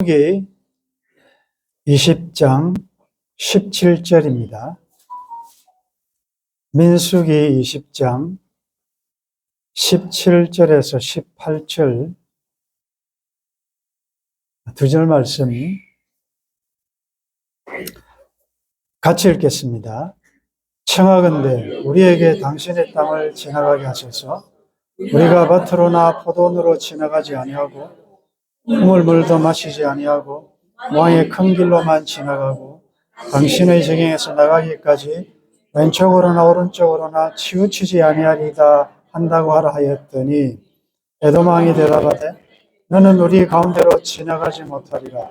민수기 20장 17절입니다. 민수기 20장 17절에서 18절 두 절 말씀 같이 읽겠습니다. 청하건대 우리에게 당신의 땅을 지나가게 하소서. 우리가 밭으로나 포도원으로 지나가지 아니하고 우물물도 마시지 아니하고 왕의 큰 길로만 지나가고 당신의 정령에서 나가기까지 왼쪽으로나 오른쪽으로나 치우치지 아니하리다 한다고 하라 하였더니 에돔 왕이 대답하되 너는 우리 가운데로 지나가지 못하리라.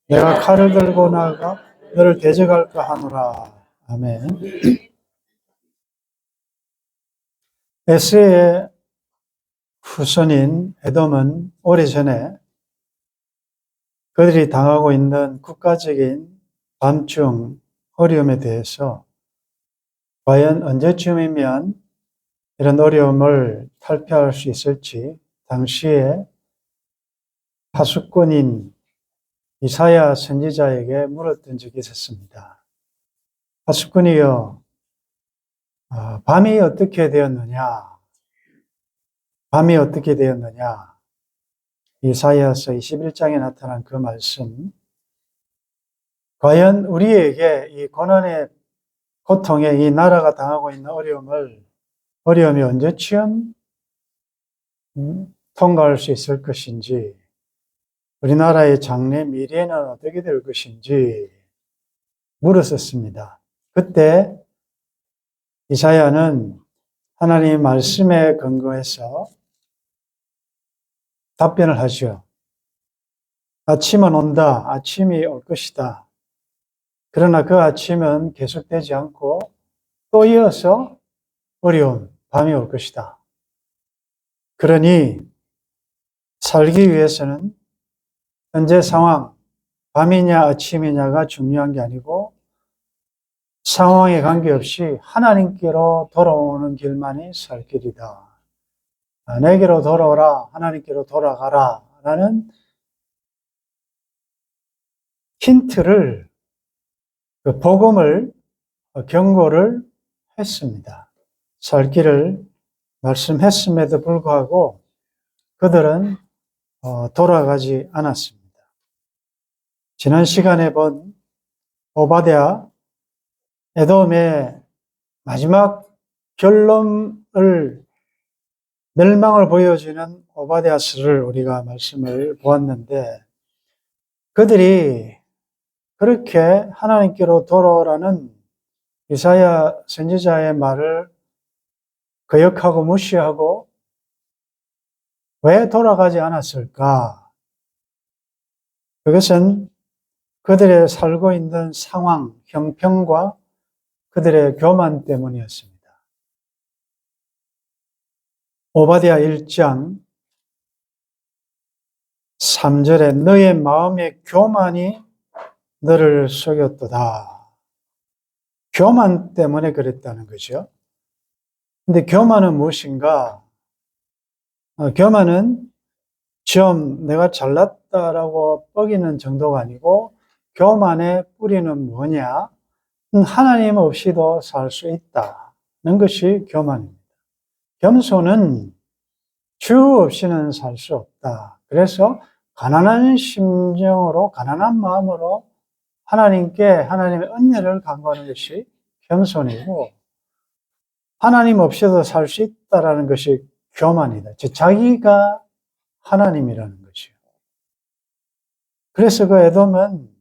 내가 칼을 들고 나가 너를 대적할까 하노라. 아멘. 에스의 후손인 에돔은 오래전에 그들이 당하고 있는 국가적인 밤중 어려움에 대해서 과연 언제쯤이면 이런 어려움을 탈피할 수 있을지 당시에 파수꾼인 이사야 선지자에게 물었던 적이 있었습니다. 파수꾼이여, 밤이 어떻게 되었느냐? 밤이 어떻게 되었느냐? 이사야서 21장에 나타난 그 말씀, 과연 우리에게 이 고난의 고통에 이 나라가 당하고 있는 어려움이 언제쯤 통과할 수 있을 것인지, 우리나라의 장래 미래는 어떻게 될 것인지 물었었습니다. 그때 이사야는 하나님의 말씀에 근거해서 답변을 하죠. 아침은 온다. 아침이 올 것이다. 그러나 그 아침은 계속되지 않고 또 이어서 어려운 밤이 올 것이다. 그러니 살기 위해서는 현재 상황, 밤이냐 아침이냐가 중요한 게 아니고 상황에 관계없이 하나님께로 돌아오는 길만이 살 길이다. 내게로 돌아오라, 하나님께로 돌아가라 라는 힌트를, 그 복음을, 경고를 했습니다. 살 길을 말씀했음에도 불구하고 그들은 돌아가지 않았습니다. 지난 시간에 본 오바댜, 에돔의 마지막 멸망을 보여주는 오바댜서를 우리가 말씀을 보았는데, 그들이 그렇게 하나님께로 돌아오라는 이사야 선지자의 말을 거역하고 무시하고 왜 돌아가지 않았을까? 그것은 그들의 살고 있는 상황, 형편과 그들의 교만 때문이었습니다. 오바댜 1장 3절에 너의 마음의 교만이 너를 속였도다. 교만 때문에 그랬다는 거죠. 근데 교만은 무엇인가? 교만은 좀 내가 잘났다라고 뻐기는 정도가 아니고, 교만의 뿌리는 뭐냐? 하나님 없이도 살 수 있다는 것이 교만입니다. 겸손은 주 없이는 살 수 없다. 그래서 가난한 심정으로, 가난한 마음으로 하나님의 은혜를 간구하는 것이 겸손이고, 하나님 없이도 살 수 있다라는 것이 교만이다. 즉 자기가 하나님이라는 것이요. 그래서 그 에돔은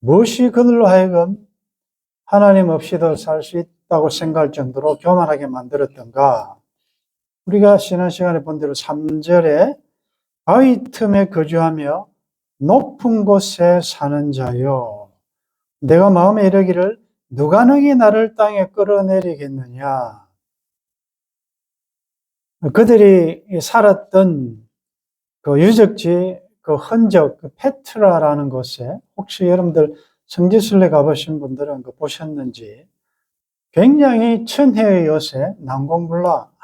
무엇이 그들로 하여금 하나님 없이도 살 수 있다고 생각할 정도로 교만하게 만들었던가? 우리가 지난 시간에 본 대로 3절에 바위 틈에 거주하며 높은 곳에 사는 자요, 내가 마음에 이르기를 누가 너희 나를 땅에 끌어내리겠느냐. 그들이 살았던 그 유적지, 그 흔적, 그 페트라라는 곳에, 혹시 여러분들 성지순례 가보신 분들은 그 보셨는지, 굉장히 천혜의 요새, 난공불락,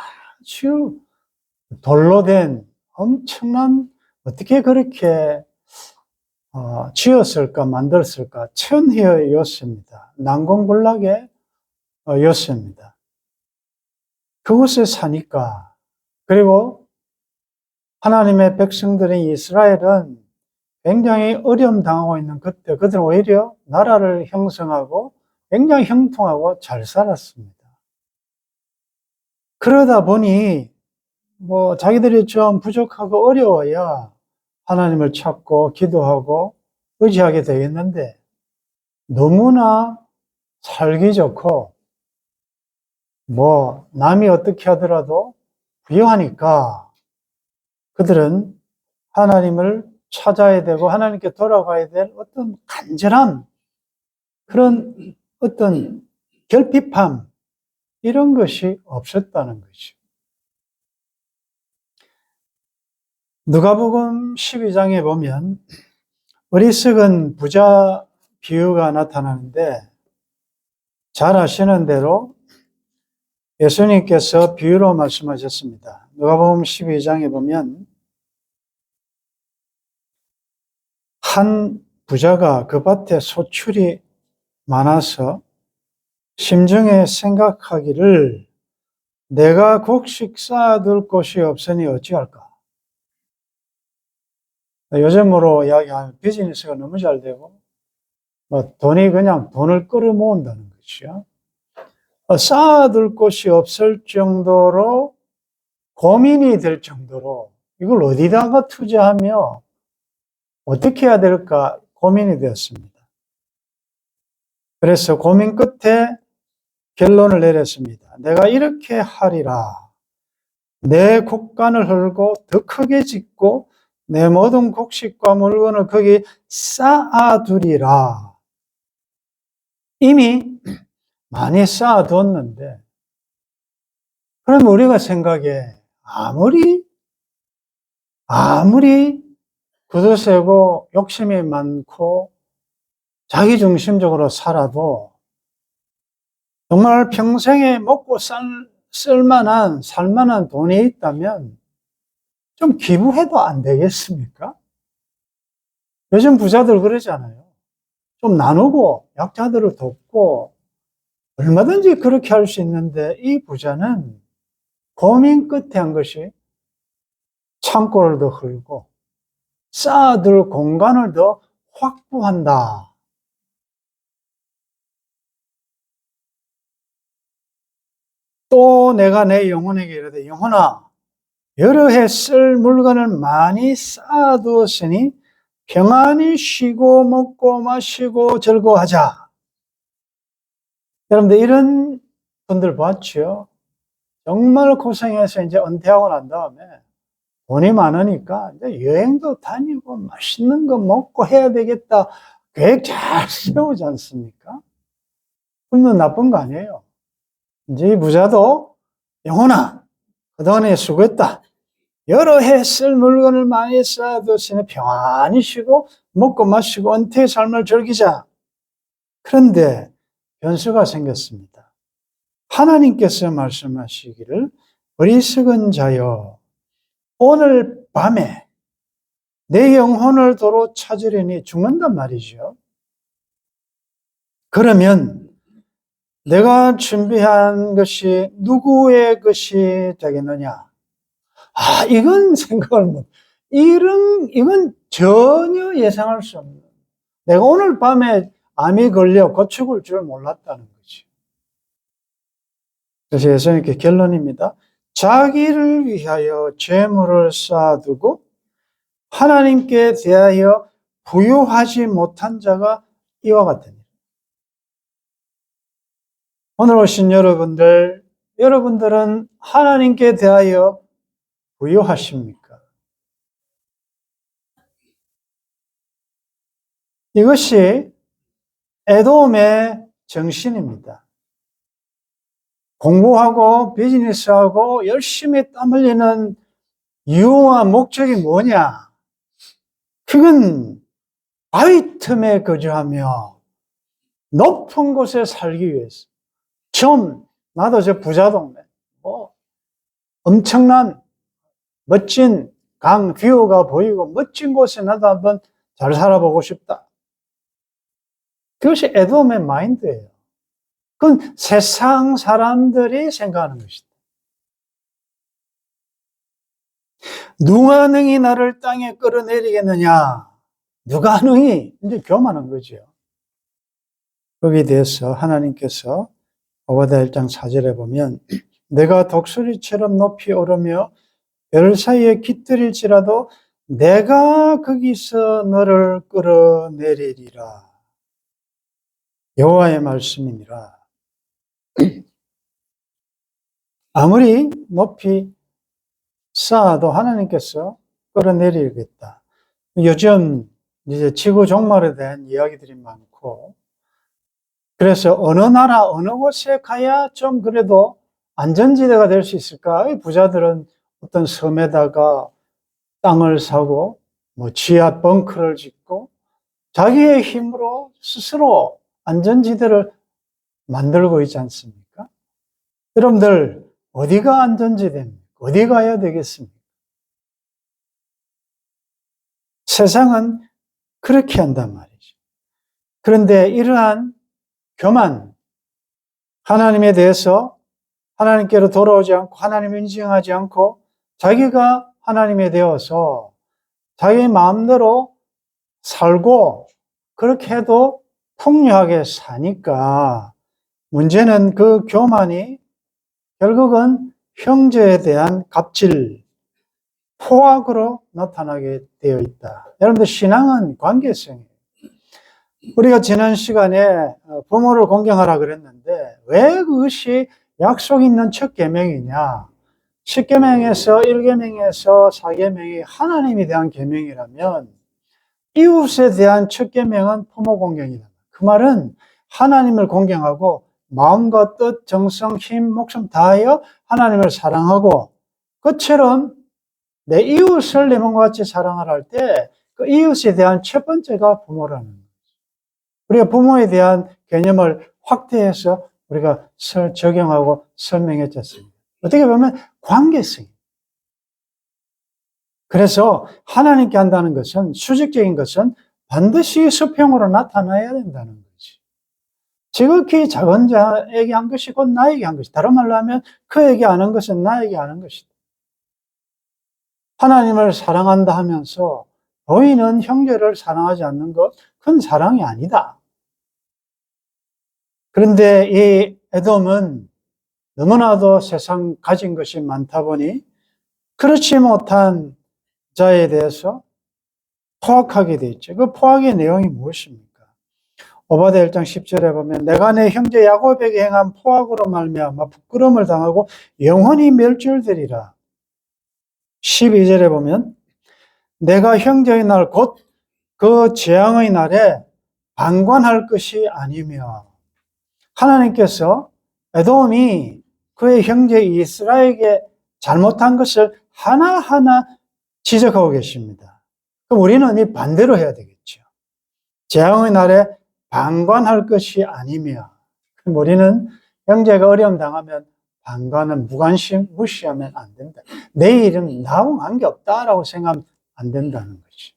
아주 돌로 된 엄청난, 어떻게 그렇게 지었을까 만들었을까? 천혜였습니다. 난공불락의 였습니다. 그곳에 사니까, 그리고 하나님의 백성들인 이스라엘은 굉장히 어려움 당하고 있는 그때 그들은 오히려 나라를 형성하고 굉장히 형통하고 잘 살았습니다. 그러다 보니 자기들이 좀 부족하고 어려워야 하나님을 찾고 기도하고 의지하게 되겠는데, 너무나 살기 좋고 남이 어떻게 하더라도 부유하니까 그들은 하나님을 찾아야 되고 하나님께 돌아가야 될 어떤 간절함, 그런 어떤 결핍함, 이런 것이 없었다는 것이죠. 누가복음 12장에 보면 어리석은 부자 비유가 나타나는데, 잘 아시는 대로 예수님께서 비유로 말씀하셨습니다. 누가복음 12장에 보면 한 부자가 그 밭에 소출이 많아서 심중에 생각하기를 내가 곡식 쌓아둘 곳이 없으니 어찌할까? 요즘으로 이야기하면 비즈니스가 너무 잘 되고 돈이 그냥 돈을 끌어모은다는 것이죠. 쌓아둘 곳이 없을 정도로 고민이 될 정도로 이걸 어디다가 투자하며 어떻게 해야 될까 고민이 되었습니다. 그래서 고민 끝에 결론을 내렸습니다. 내가 이렇게 하리라. 내 곡간을 헐고 더 크게 짓고 내 모든 곡식과 물건을 거기 쌓아두리라. 이미 많이 쌓아뒀는데, 그럼 우리가 생각에 아무리 구두쇠고 욕심이 많고 자기중심적으로 살아도 정말 평생에 먹고 살만한 돈이 있다면 좀 기부해도 안 되겠습니까? 요즘 부자들 그러잖아요. 좀 나누고 약자들을 돕고 얼마든지 그렇게 할 수 있는데, 이 부자는 고민 끝에 한 것이 창고를 더 헐고 쌓아둘 공간을 더 확보한다. 또 내가 내 영혼에게 이르되 영혼아, 여러 해 쓸 물건을 많이 쌓아두었으니 평안히 쉬고 먹고 마시고 즐거워하자. 여러분들 이런 분들 봤죠? 정말 고생해서 이제 은퇴하고 난 다음에 돈이 많으니까 이제 여행도 다니고 맛있는 거 먹고 해야 되겠다. 계획 잘 세우지 않습니까? 그러면 나쁜 거 아니에요. 이제 이 부자도 영혼아, 그동안에 수고했다. 여러 해 쓸 물건을 많이 쌓아뒀으니 평안히 쉬고 먹고 마시고 은퇴의 삶을 즐기자. 그런데 변수가 생겼습니다. 하나님께서 말씀하시기를 어리석은 자여, 오늘 밤에 내 영혼을 도로 찾으려니 죽는단 말이죠. 그러면 내가 준비한 것이 누구의 것이 되겠느냐? 이건 생각을 이건 전혀 예상할 수 없는. 내가 오늘 밤에 암이 걸려 곧 죽을 줄 몰랐다는 거지. 그래서 예수님께 결론입니다. 자기를 위하여 재물을 쌓아두고 하나님께 대하여 부유하지 못한 자가 이와 같으니. 오늘 오신 여러분들은 하나님께 대하여 부유하십니까? 이것이 에돔의 정신입니다. 공부하고 비즈니스하고 열심히 땀 흘리는 이유와 목적이 뭐냐? 그건 바위 틈에 거주하며 높은 곳에 살기 위해서. 나도 저 부자 동네, 엄청난 멋진 강 뷰가 보이고 멋진 곳에 나도 한번 잘 살아보고 싶다. 그것이 에돔의 마인드예요. 그건 세상 사람들이 생각하는 것이다. 누가 능히 나를 땅에 끌어내리겠느냐? 누가 능히? 이제 교만한 거죠. 거기에 대해서 하나님께서 오바댜 1장 4절에 보면 내가 독수리처럼 높이 오르며 별 사이에 깃들일지라도 내가 거기서 너를 끌어내리리라. 여호와의 말씀이니라. 아무리 높이 쌓아도 하나님께서 끌어내리겠다. 요즘 이제 지구 종말에 대한 이야기들이 많고, 그래서 어느 나라, 어느 곳에 가야 좀 그래도 안전지대가 될 수 있을까? 부자들은 어떤 섬에다가 땅을 사고, 지하 벙커를 짓고, 자기의 힘으로 스스로 안전지대를 만들고 있지 않습니까? 여러분들, 어디가 안전지대입니까? 어디 가야 되겠습니까? 세상은 그렇게 한단 말이죠. 그런데 이러한 교만, 하나님에 대해서 하나님께로 돌아오지 않고 하나님을 인정하지 않고 자기가 하나님이 되어서 자기 마음대로 살고 그렇게 해도 풍요하게 사니까 문제는 그 교만이 결국은 형제에 대한 갑질, 포악으로 나타나게 되어 있다. 여러분들 신앙은 관계성이에요. 우리가 지난 시간에 부모를 공경하라 그랬는데 왜 그것이 약속 있는 첫 계명이냐? 10계명에서 1계명에서 4계명이 하나님에 대한 계명이라면 이웃에 대한 첫 계명은 부모 공경이다. 그 말은 하나님을 공경하고 마음과 뜻, 정성, 힘, 목숨 다하여 하나님을 사랑하고 그처럼 내 이웃을 내 몸과 같이 사랑하라 할 때 그 이웃에 대한 첫 번째가 부모라는 거예요. 우리가 부모에 대한 개념을 확대해서 우리가 적용하고 설명했지 않습니까? 어떻게 보면 관계성. 그래서 하나님께 한다는 것은 수직적인 것은 반드시 수평으로 나타나야 된다는 거지. 지극히 작은 자에게 한 것이 곧 나에게 한 것이다. 다른 말로 하면 그에게 아는 것은 나에게 아는 것이다. 하나님을 사랑한다 하면서 너희는 형제를 사랑하지 않는 것, 그건 사랑이 아니다. 그런데 이 에돔은 너무나도 세상 가진 것이 많다 보니 그렇지 못한 자에 대해서 포악하게 되어 있죠. 그 포악의 내용이 무엇입니까? 오바댜 1장 10절에 보면 내가 내 형제 야곱에게 행한 포악으로 말미암아 부끄러움을 당하고 영원히 멸절되리라. 12절에 보면 내가 형제의 날 곧 그 재앙의 날에 방관할 것이 아니며 하나님께서 에돔이 그의 형제 이스라엘에게 잘못한 것을 하나하나 지적하고 계십니다. 그럼 우리는 이 반대로 해야 되겠죠. 재앙의 날에 방관할 것이 아니며 그럼 우리는 형제가 어려움 당하면 방관은 무관심, 무시하면 안 된다. 내 일은 나하고 관계없다라고 생각하면 안 된다는 거지.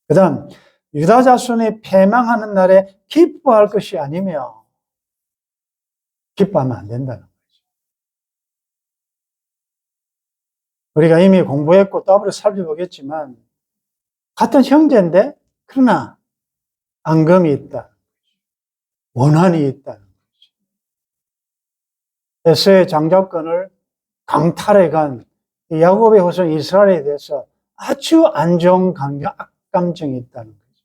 그 다음 유다 자손이 패망하는 날에 기뻐할 것이 아니며 기뻐하면 안 된다는 거죠. 우리가 이미 공부했고 또 앞으로 살펴보겠지만 같은 형제인데 그러나 앙금이 있다. 원한이 있다는 거죠. 에서의 장자권을 강탈해 간 야곱의 후손 이스라엘에 대해서 아주 안 좋은 악감정이 있다는 거죠.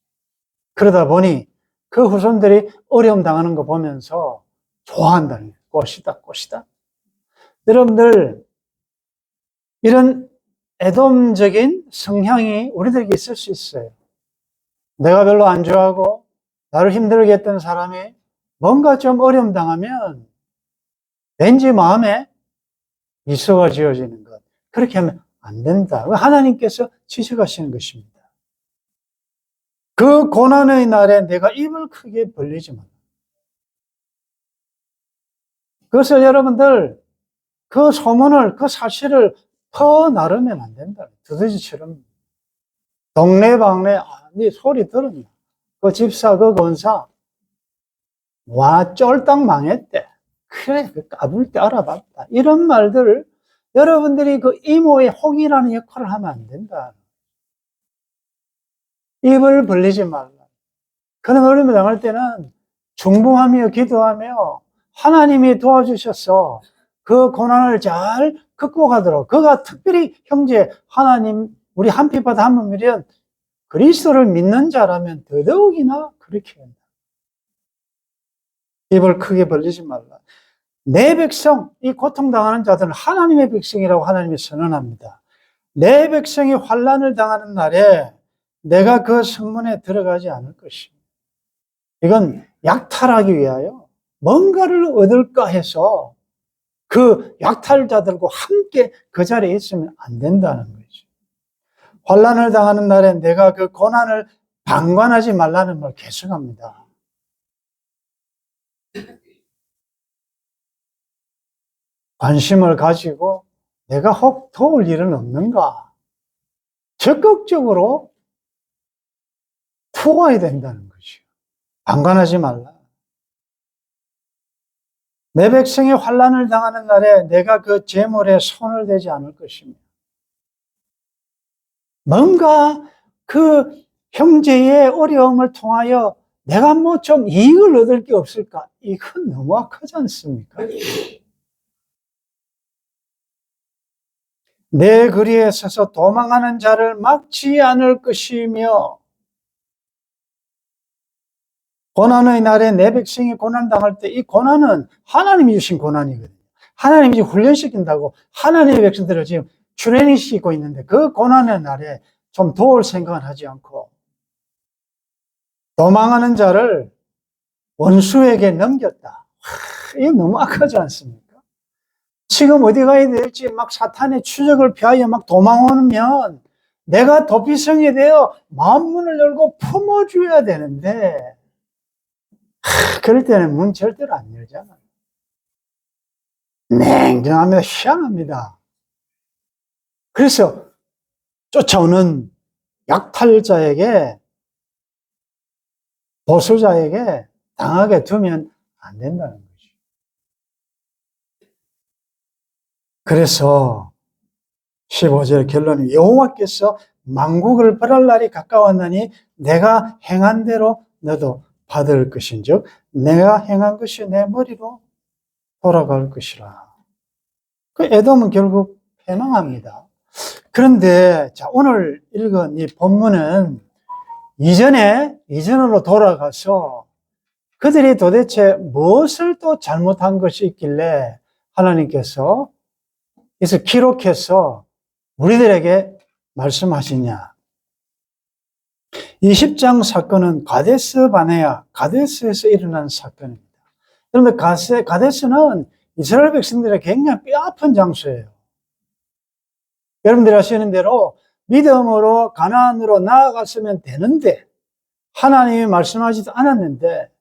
그러다 보니 그 후손들이 어려움 당하는 거 보면서 좋아한다는 거예요. 꽃이다, 꽃이다. 여러분들, 이런 애돔적인 성향이 우리들에게 있을 수 있어요. 내가 별로 안 좋아하고 나를 힘들게 했던 사람이 뭔가 좀 어려움 당하면 왠지 마음에 미소가 지어지는 것. 그렇게 하면 안 된다. 하나님께서 지적하시는 것입니다. 그 고난의 날에 내가 입을 크게 벌리지 마. 그것을 여러분들 그 소문을, 그 사실을 퍼나르면 안 된다. 두더지처럼. 동네방네, 네 소리 들었나? 그 집사, 그 권사, 와, 쫄딱 망했대. 그래, 그 까불 때 알아봤다. 이런 말들을 여러분들이 그 이모의 혹이라는 역할을 하면 안 된다. 입을 벌리지 말라. 그런 어려움을 당할 때는 중보하며 기도하며 하나님이 도와주셔서 그 고난을 잘 극복하도록, 그가 특별히 형제 하나님, 우리 한 피바다 한 몸이련 그리스도를 믿는 자라면 더더욱이나 그렇게 한다. 입을 크게 벌리지 말라. 내 백성, 이 고통당하는 자들은 하나님의 백성이라고 하나님이 선언합니다. 내 백성이 환난을 당하는 날에 내가 그 성문에 들어가지 않을 것입니다. 이건 약탈하기 위하여 뭔가를 얻을까 해서 그 약탈자들과 함께 그 자리에 있으면 안 된다는 거죠. 환난을 당하는 날에 내가 그 고난을 방관하지 말라는 말 계속합니다. 관심을 가지고 내가 혹 도울 일은 없는가? 적극적으로 투어야 된다는 거죠. 방관하지 말라. 내 백성이 환난을 당하는 날에 내가 그 재물에 손을 대지 않을 것입니다. 뭔가 그 형제의 어려움을 통하여 내가 뭐 좀 이익을 얻을 게 없을까? 이건 너무 악하지 않습니까? 내 거리에 서서 도망하는 자를 막지 않을 것이며 고난의 날에 내 백성이 고난당할 때 이 고난은 하나님이 주신 고난이거든요. 하나님이 지금 훈련시킨다고 하나님의 백성들을 지금 트레이닝 시키고 있는데 그 고난의 날에 좀 도울 생각은 하지 않고 도망하는 자를 원수에게 넘겼다. 이거 너무 악하지 않습니까? 지금 어디 가야 될지 막 사탄의 추적을 피하여 막 도망오면 내가 도피성이 되어 마음문을 열고 품어줘야 되는데 그럴 때는 문 절대로 안 열잖아요. 냉정합니다. 희한합니다. 그래서 쫓아오는 약탈자에게 보수자에게 당하게 두면 안 된다는 거죠. 그래서 15절 결론이 여호와께서 만국을 벌할 날이 가까웠나니 내가 행한 대로 너도 받을 것인즉 내가 행한 것이 내 머리로 돌아갈 것이라. 그 에돔은 결국 패망합니다. 그런데 자 오늘 읽은 이 본문은 이전으로 돌아가서 그들이 도대체 무엇을 또 잘못한 것이 있길래 하나님께서 그래서 기록해서 우리들에게 말씀하시냐. 20장 사건은 가데스 바네아, 가데스에서 일어난 사건입니다. 그런데 가데스는 이스라엘 백성들의 굉장히 뼈아픈 장소예요. 여러분들이 아시는 대로 믿음으로 가나안으로 나아갔으면 되는데 하나님이 말씀하지도 않았는데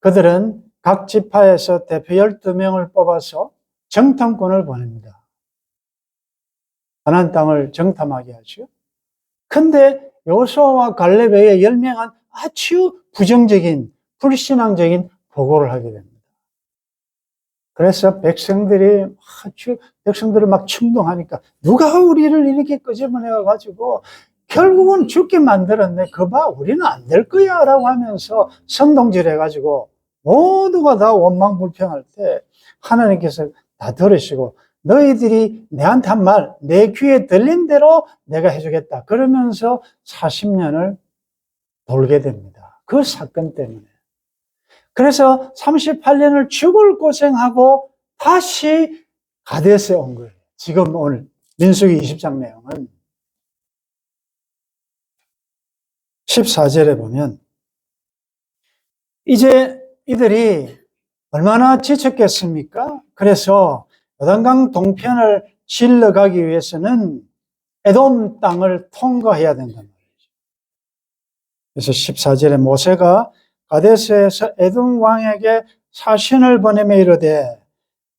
그들은 각 지파에서 대표 12명을 뽑아서 정탐꾼을 보냅니다. 가나안 땅을 정탐하게 하죠. 근데 여호수아와 갈렙의 10명은 아주 부정적인, 불신앙적인 보고를 하게 됩니다. 그래서 백성들을 막 충동하니까 누가 우리를 이렇게 끄집어내어 가지고 결국은 죽게 만들었네. 그봐 우리는 안 될 거야 라고 하면서 선동질 해가지고 모두가 다 원망불평할 때 하나님께서 다 들으시고 너희들이 내한테 한 말, 내 귀에 들린 대로 내가 해주겠다. 그러면서 40년을 돌게 됩니다. 그 사건 때문에. 그래서 38년을 죽을 고생하고 다시 가데스에 온 거예요. 지금 오늘 민수기 20장 내용은 14절에 보면 이제 이들이 얼마나 지쳤겠습니까? 그래서 요단강 동편을 질러가기 위해서는 에돔 땅을 통과해야 된단 말이죠. 그래서 14절에 모세가 가데스에서 에돔 왕에게 사신을 보내며 이르되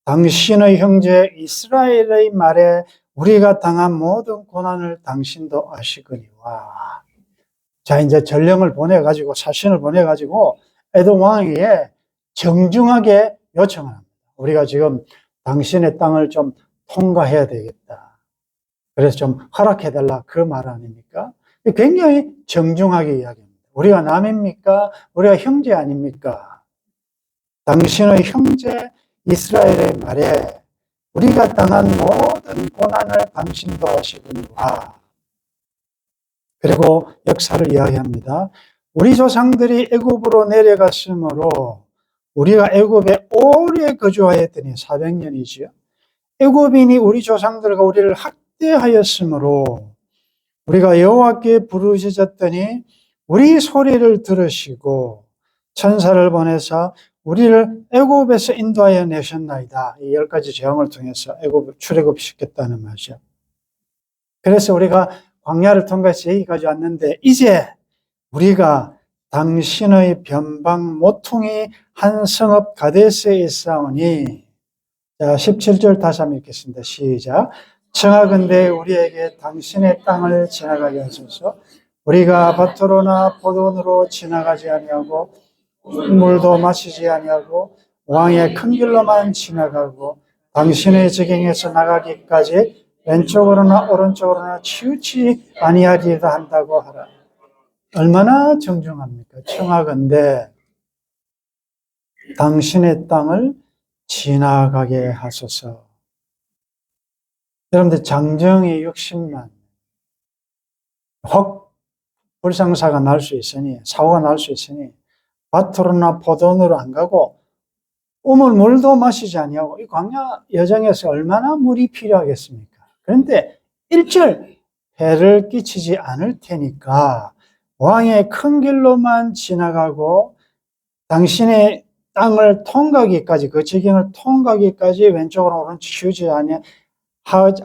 당신의 형제 이스라엘의 말에 우리가 당한 모든 고난을 당신도 아시거니와. 자, 이제 전령을 보내가지고, 사신을 보내가지고, 에돔 왕에게 정중하게 요청을 합니다. 우리가 지금 당신의 땅을 좀 통과해야 되겠다. 그래서 좀 허락해달라. 그 말 아닙니까? 굉장히 정중하게 이야기합니다. 우리가 남입니까? 우리가 형제 아닙니까? 당신의 형제 이스라엘의 말에 우리가 당한 모든 고난을 당신도 아시거니와. 그리고 역사를 이야기합니다. 우리 조상들이 애굽으로 내려갔으므로 우리가 애굽에 오래 거주하였더니 400년이지요. 애굽인이 우리 조상들과 우리를 학대하였으므로 우리가 여호와께 부르짖었더니 우리 소리를 들으시고 천사를 보내사 우리를 애굽에서 인도하여 내셨나이다. 이 10가지 재앙을 통해서 애굽을 출애굽시켰다는 말이죠. 그래서 우리가 광야를 통과해서 여기까지 왔는데 이제 우리가 당신의 변방 모퉁이 한 성읍 가데스에 있사오니. 자, 17절 다시 한번 읽겠습니다. 시작. 청하건대 우리에게 당신의 땅을 지나가게 하소서. 우리가 밭으로나 포도원으로 지나가지 아니하고 물도 마시지 아니하고 왕의 큰 길로만 지나가고 당신의 지경에서 나가기까지 왼쪽으로나 오른쪽으로나 치우치 아니하리다 한다고 하라. 얼마나 정중합니까? 청하건대 당신의 땅을 지나가게 하소서. 여러분들 장정의 욕심만 혹 불상사가 날 수 있으니, 사고가 날 수 있으니 밭으로나 포도원으로 안 가고 우물물도 마시지 아니하고 이 광야 여정에서 얼마나 물이 필요하겠습니까? 그런데 1절 해를 끼치지 않을 테니까 왕의 큰 길로만 지나가고 당신의 땅을 통과하기까지, 그 지경을 통과하기까지 왼쪽으로 오른쪽 치우지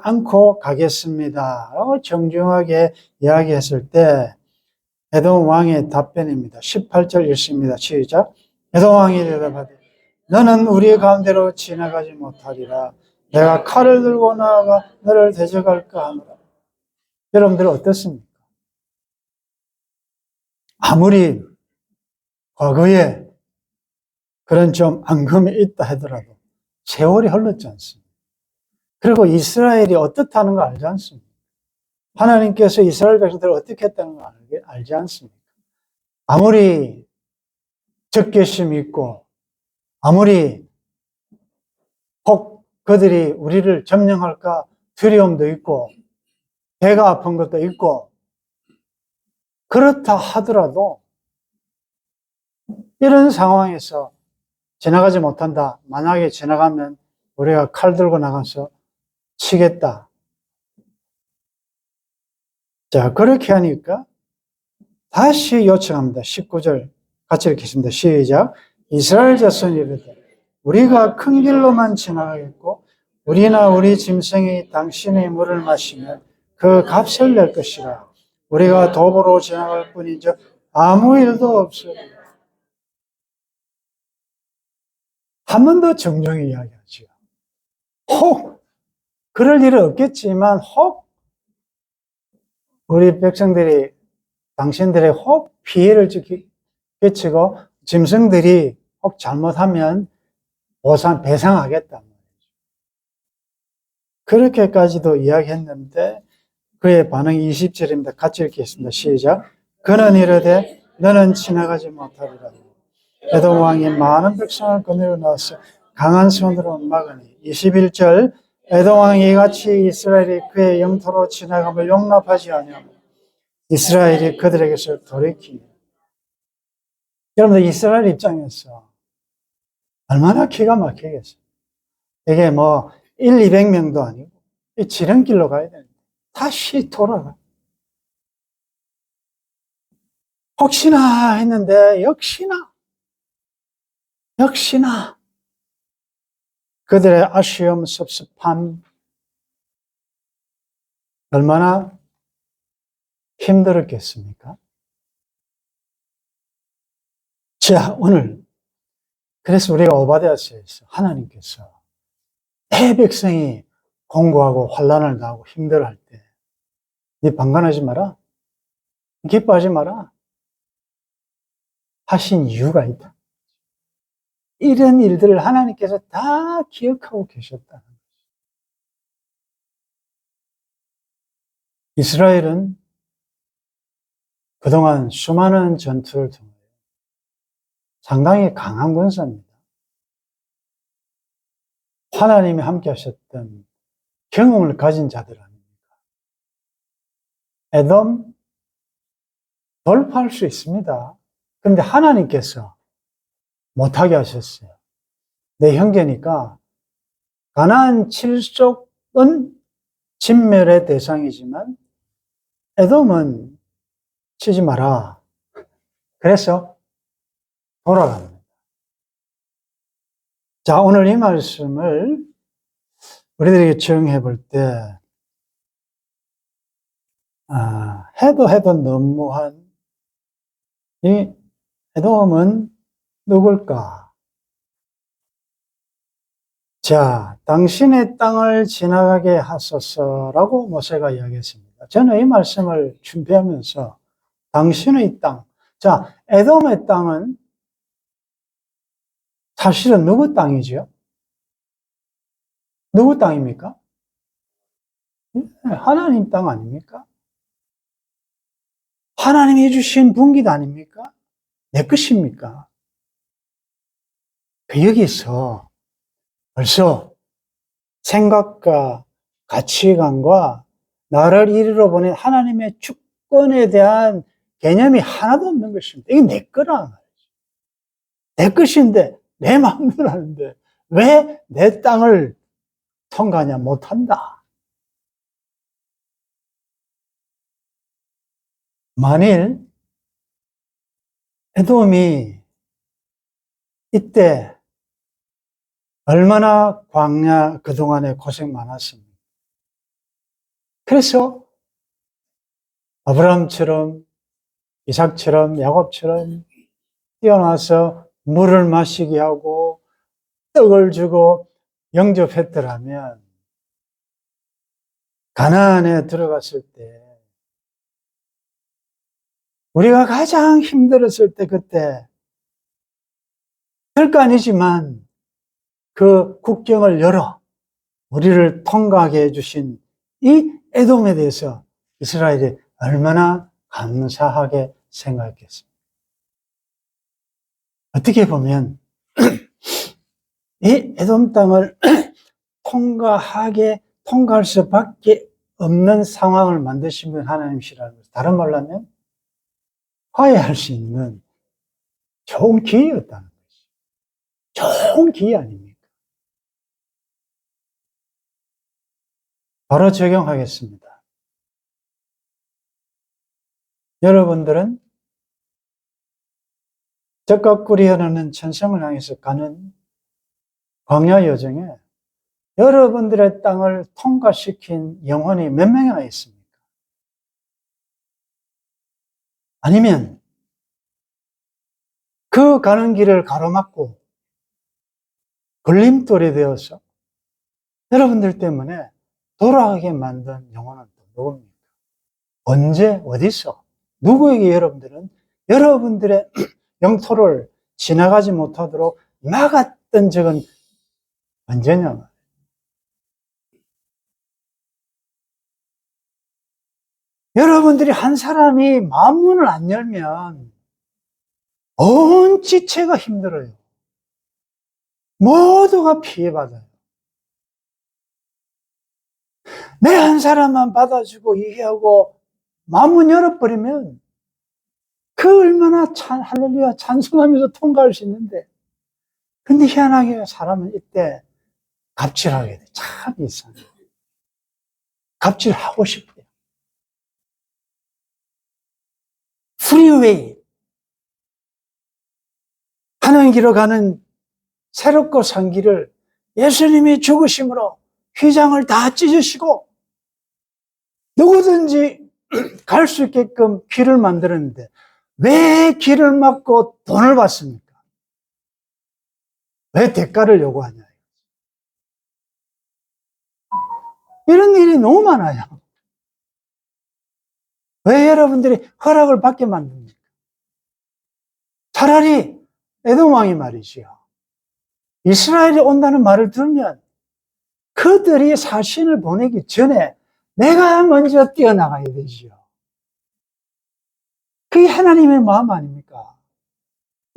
않고 가겠습니다. 라고 정중하게 이야기했을 때 에돔 왕의 답변입니다. 18절 읽습니다. 시작. 에돔 왕이 대답하되 너는 우리 가운데로 지나가지 못하리라. 내가 칼을 들고 나아가 너를 대적할까 하노라. 여러분들 어떻습니까? 아무리 과거에 그런 좀 앙금이 있다 하더라도 세월이 흘렀지 않습니까? 그리고 이스라엘이 어떻다는 거 알지 않습니까? 하나님께서 이스라엘 백성들을 어떻게 했다는 거 알지 않습니까? 아무리 적개심이 있고 아무리 혹 그들이 우리를 점령할까 두려움도 있고 배가 아픈 것도 있고 그렇다 하더라도 이런 상황에서 지나가지 못한다. 만약에 지나가면 우리가 칼 들고 나가서 치겠다. 자, 그렇게 하니까 다시 요청합니다. 19절 같이 읽겠습니다. 시작. 이스라엘 자손이 이르되 우리가 큰 길로만 지나가겠고 우리나 우리 짐승이 당신의 물을 마시면 그 값을 낼 것이라. 우리가 도보로 지나갈 뿐이지 아무 일도 없으리라. 한 번 더 정중히 이야기하죠. 혹 그럴 일은 없겠지만 혹 우리 백성들이 당신들의 혹 피해를 끼치고 짐승들이 혹 잘못하면 배상하겠다. 그렇게까지도 이야기했는데 그의 반응이 20절입니다. 같이 읽겠습니다. 시작. 그는 이르되 너는 지나가지 못하리라. 에돔 왕이 많은 백성을 거느려 나와서 강한 손으로 막으니. 21절 에돔 왕이 이같이 이스라엘이 그의 영토로 지나감을 용납하지 아니하며 이스라엘이 그들에게서 돌이키니. 여러분들 이스라엘 입장에서 얼마나 기가 막히겠어요. 이게 뭐 1, 200명도 아니고 지름길로 가야 되는데 다시 돌아가. 혹시나 했는데 역시나 그들의 아쉬움, 섭섭함 얼마나 힘들었겠습니까? 자, 오늘 그래서 우리가 오바댜서에서 하나님께서 내 백성이 공고하고 환난을 당하고 힘들어할 때, 네 방관하지 마라. 기뻐하지 마라. 하신 이유가 있다. 이런 일들을 하나님께서 다 기억하고 계셨다. 이스라엘은 그동안 수많은 전투를 통해 상당히 강한 군사입니다. 하나님이 함께 하셨던 경험을 가진 자들 아닙니까? 에돔 돌파할 수 있습니다. 그런데 하나님께서 못하게 하셨어요. 내 형제니까 가나안 칠족은 진멸의 대상이지만 에돔은 치지 마라. 그래서 돌아갑니다. 자, 오늘 이 말씀을 우리들에게 적용해 볼 때, 해도 너무한 이 에돔은 누굴까? 자, 당신의 땅을 지나가게 하소서라고 모세가 이야기했습니다. 저는 이 말씀을 준비하면서 당신의 땅. 자, 에돔의 땅은 사실은 누구 땅이죠? 누구 땅입니까? 하나님 땅 아닙니까? 하나님이 주신 분깃 아닙니까? 내 것입니까? 여기서 벌써 생각과 가치관과 나를 이리로 보낸 하나님의 주권에 대한 개념이 하나도 없는 것입니다. 이게 내 거란 말이죠. 내 것인데 내 마음대로 하는데 왜 내 땅을 통과하냐 못한다. 만일 에돔이 이때 얼마나 광야 그동안에 고생 많았습니까? 그래서 아브라함처럼 이삭처럼 야곱처럼 뛰어나서 물을 마시게 하고 떡을 주고 영접했더라면 가나안에 들어갔을 때 우리가 가장 힘들었을 때 그때 별거 아니지만 그 국경을 열어 우리를 통과하게 해주신 이 에돔에 대해서 이스라엘이 얼마나 감사하게 생각했습니까? 어떻게 보면 이 에돔 땅을 통과할 수밖에 없는 상황을 만드신 분 하나님이시라는 것을 다른 말로 하면 화해할 수 있는 좋은 기회였다는 것이죠. 좋은 기회 아닙니까? 바로 적용하겠습니다. 여러분들은 적과 꿀이 흐르는 천성을 향해서 가는 광야 여정에 여러분들의 땅을 통과시킨 영혼이 몇 명이나 있습니까? 아니면 그 가는 길을 가로막고 걸림돌이 되어서 여러분들 때문에 돌아가게 만든 영혼은 또 누굽니까? 언제 어디서 누구에게 여러분들은 여러분들의 영토를 지나가지 못하도록 막았던 적은 언제냐? 여러분들이 한 사람이 마음문을 안 열면 온 지체가 힘들어요. 모두가 피해받아요. 내 한 사람만 받아주고 이해하고 마음문 열어버리면 그 얼마나 할렐루야 찬송하면서 통과할 수 있는데, 근데 희한하게 사람은 이때 갑질하게 돼. 참 이상해요. 갑질하고 싶어요. 프리웨이. 하는 길로 가는 새롭고 산 길을 예수님이 죽으심으로 휘장을 다 찢으시고 누구든지 갈 수 있게끔 길을 만들었는데 왜 길을 막고 돈을 받습니까? 왜 대가를 요구하냐? 이런 일이 너무 많아요. 왜 여러분들이 허락을 받게 만듭니까? 차라리 에돔 왕이 말이지요. 이스라엘이 온다는 말을 들으면 그들이 사신을 보내기 전에 내가 먼저 뛰어나가야 되지요. 그게 하나님의 마음 아닙니까?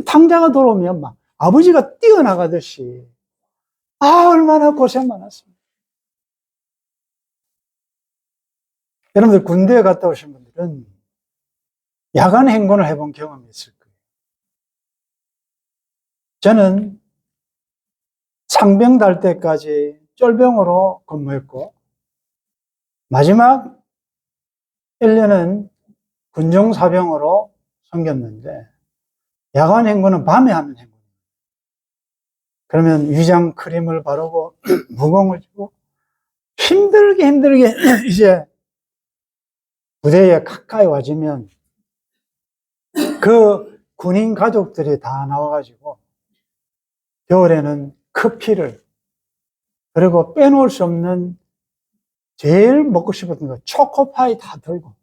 탕자가 돌아오면 막 아버지가 뛰어나가듯이 얼마나 고생 많았습니다. 여러분들 군대에 갔다 오신 분들은 야간 행군을 해본 경험이 있을 거예요. 저는 상병 달 때까지 쫄병으로 근무했고 마지막 1년은 군종사병으로 섬겼는데 야간 행군은 밤에 하는 행군입니다. 그러면 위장 크림을 바르고 무공을 쥐고 힘들게 이제 부대에 가까이 와지면 그 군인 가족들이 다 나와가지고 겨울에는 커피를 그리고 빼놓을 수 없는 제일 먹고 싶었던 거 초코파이 다 들고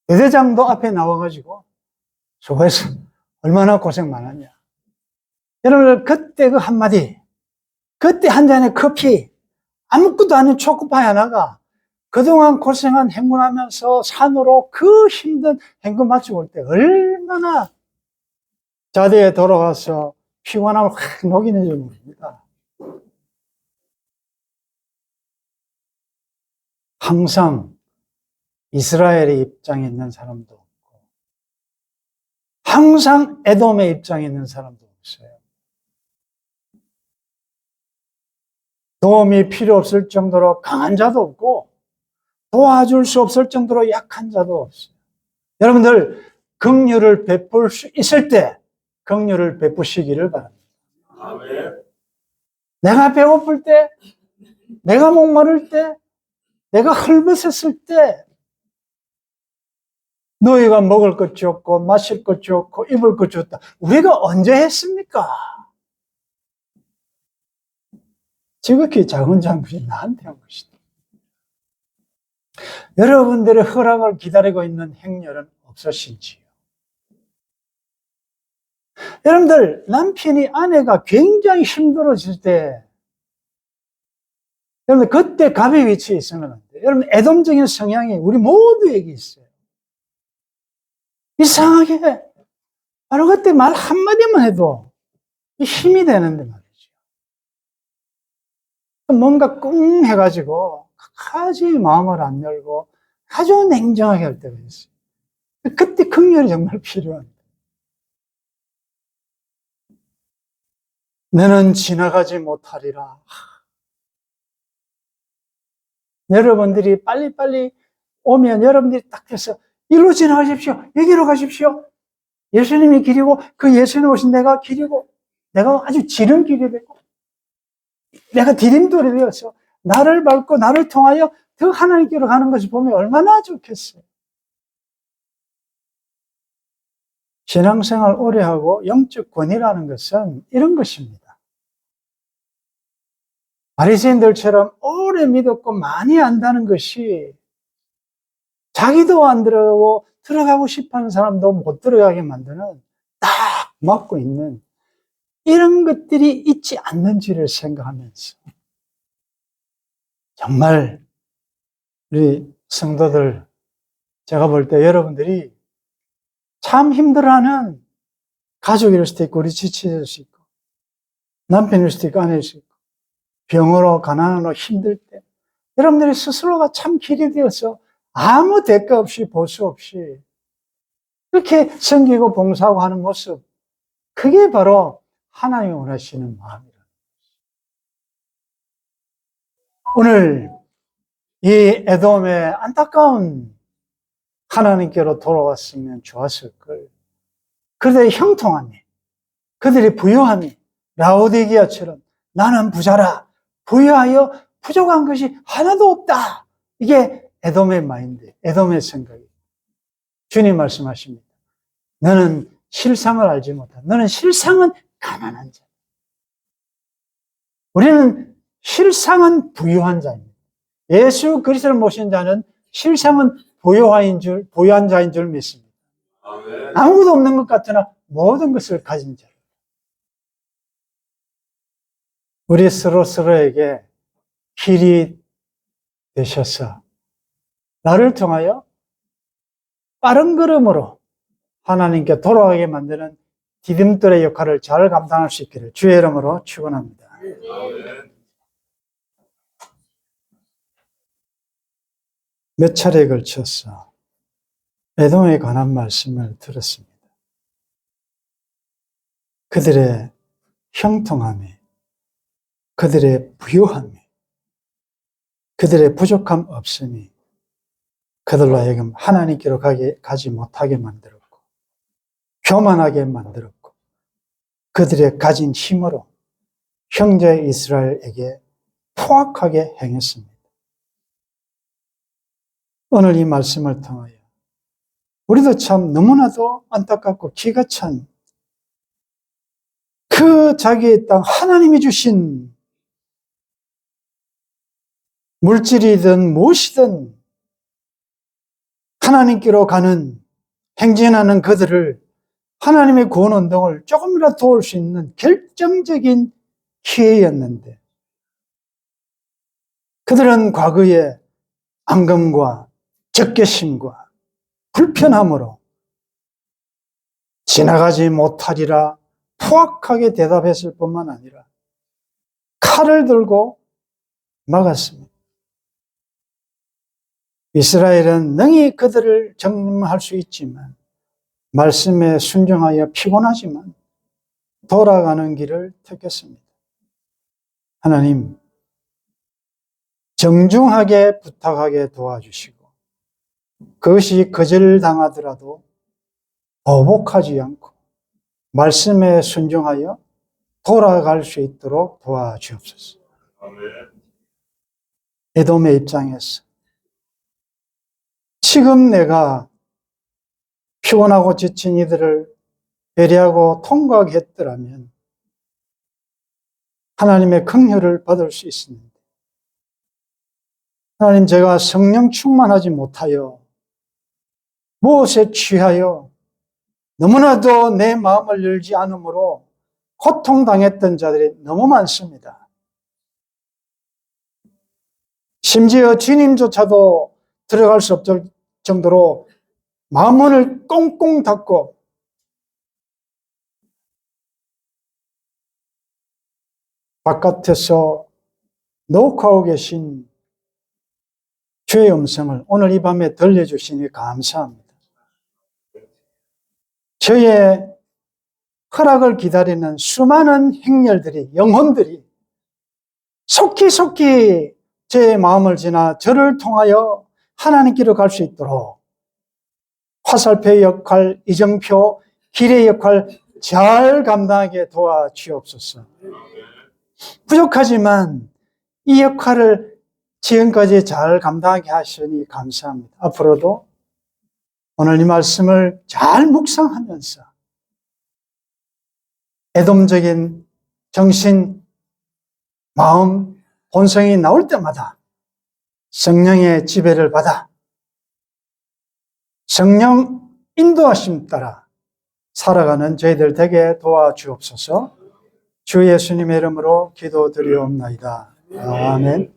대대장도 앞에 나와가지고 수고했어. 얼마나 고생 많았냐. 여러분 그때 그 한마디 그때 한 잔의 커피 아무것도 아닌 초코파이 하나가 그동안 고생한 행군하면서 산으로 그 힘든 행군 마치고 올 때 얼마나 자리에 돌아가서 피곤함을 확 녹이는 줄 모릅니다. 항상 이스라엘의 입장에 있는 사람도 없고 항상 에돔의 입장에 있는 사람도 없어요. 도움이 필요 없을 정도로 강한 자도 없고 도와줄 수 없을 정도로 약한 자도 없어요. 여러분들 긍휼을 베풀 수 있을 때 긍휼을 베푸시기를 바랍니다. 아멘. 내가 배고플 때, 내가 목마를 때, 내가 헐벗었을 때 너희가 먹을 것이 없고 마실 것이 없고 입을 것이 없다. 우리가 언제 했습니까? 지극히 작은 잘못이 나한테 한 것이다. 여러분들의 허락을 기다리고 있는 행렬은 없으신지요? 여러분들 남편이 아내가 굉장히 힘들어질 때 여러분 그때 갑의 위치에 있으면 안 돼요. 여러분 애돔적인 성향이 우리 모두에게 있어요. 이상하게 바로 그때 말 한마디만 해도 힘이 되는데 말이죠. 뭔가 꿍 해가지고 끝까지 마음을 안 열고 아주 냉정하게 할 때가 있어요. 그때 긍휼이 정말 필요합니다. 너는 지나가지 못하리라. 여러분들이 빨리빨리 오면 여러분들이 딱 해서 일로 지나가십시오. 여기로 가십시오. 예수님이 길이고 그 예수님 오신 내가 길이고 내가 아주 지름길이 되고 내가 디딤돌이 되어서 나를 밟고 나를 통하여 더 하나님께로 가는 것을 보면 얼마나 좋겠어요. 신앙생활 오래 하고 영적 권위라는 것은 이런 것입니다. 바리새인들처럼 오래 믿었고 많이 안다는 것이 자기도 안 들어가고 들어가고 싶어하는 사람도 못 들어가게 만드는 딱 막고 있는 이런 것들이 있지 않는지를 생각하면서 정말 우리 성도들 제가 볼 때 여러분들이 참 힘들어하는 가족일 수도 있고 우리 지치일 수도 있고 남편일 수도 있고 아내일 수도 있고 병으로 가난으로 힘들 때 여러분들이 스스로가 참 길이 되어서 아무 대가 없이 보수 없이 그렇게 섬기고 봉사하고 하는 모습 그게 바로 하나님이 원하시는 마음이라는 것이죠. 오늘 이 에돔의 안타까운 하나님께로 돌아왔으면 좋았을 걸. 그들의 형통함이, 그들의 부유함이 라오디게아처럼 나는 부자라, 부유하여 부족한 것이 하나도 없다. 이게 에돔의 마인드, 에돔의 생각이에요. 주님 말씀하십니다. 너는 실상을 알지 못한다. 너는 실상은 가난한 자. 우리는 실상은 부유한 자입니다. 예수 그리스도를 모신 자는 실상은 보유한 자인 줄 믿습니다. 아무것도 없는 것 같으나 모든 것을 가진 자. 우리 서로에게 길이 되셔서 나를 통하여 빠른 걸음으로 하나님께 돌아가게 만드는 디딤돌의 역할을 잘 감당할 수 있기를 주의 이름으로 축원합니다. 몇 차례에 걸쳐서 에돔에 관한 말씀을 들었습니다. 그들의 형통함이, 그들의 부유함이, 그들의 부족함 없음이 그들로 하여금 하나님께로 가지 못하게 만들었고, 교만하게 만들었고, 그들의 가진 힘으로 형제 이스라엘에게 포악하게 행했습니다. 오늘 이 말씀을 통하여 우리도 참 너무나도 안타깝고 기가 찬 그 자기의 땅 하나님이 주신 물질이든 무엇이든 하나님께로 가는 행진하는 그들을 하나님의 구원 운동을 조금이라도 도울 수 있는 결정적인 기회였는데 그들은 과거에 앙금과 적개심과 불편함으로 지나가지 못하리라 포악하게 대답했을 뿐만 아니라 칼을 들고 막았습니다. 이스라엘은 능히 그들을 정림할 수 있지만 말씀에 순종하여 피곤하지만 돌아가는 길을 택했습니다. 하나님, 정중하게 부탁하게 도와주시고 그것이 거절당하더라도 보복하지 않고 말씀에 순종하여 돌아갈 수 있도록 도와주옵소서. 에돔의 입장에서 지금 내가 피곤하고 지친 이들을 배려하고 통과하게 했더라면 하나님의 긍휼을 받을 수 있습니다. 하나님, 제가 성령 충만하지 못하여 무엇에 취하여 너무나도 내 마음을 열지 않으므로 고통당했던 자들이 너무 많습니다. 심지어 주님조차도 들어갈 수 없을 정도로 마음문을 꽁꽁 닫고 바깥에서 녹화하고 계신 주의 음성을 오늘 이 밤에 들려주시니 감사합니다. 저의 허락을 기다리는 수많은 행렬들이, 영혼들이 속히 제 마음을 지나 저를 통하여 하나님께로 갈 수 있도록 화살표의 역할, 이정표, 길의 역할 잘 감당하게 도와주옵소서. 부족하지만 이 역할을 지금까지 잘 감당하게 하시니 감사합니다. 앞으로도 오늘 이 말씀을 잘 묵상하면서 애돔적인 정신, 마음, 본성이 나올 때마다 성령의 지배를 받아 성령 인도하심 따라 살아가는 저희들 되게 도와주옵소서. 주 예수님의 이름으로 기도드리옵나이다. 아멘.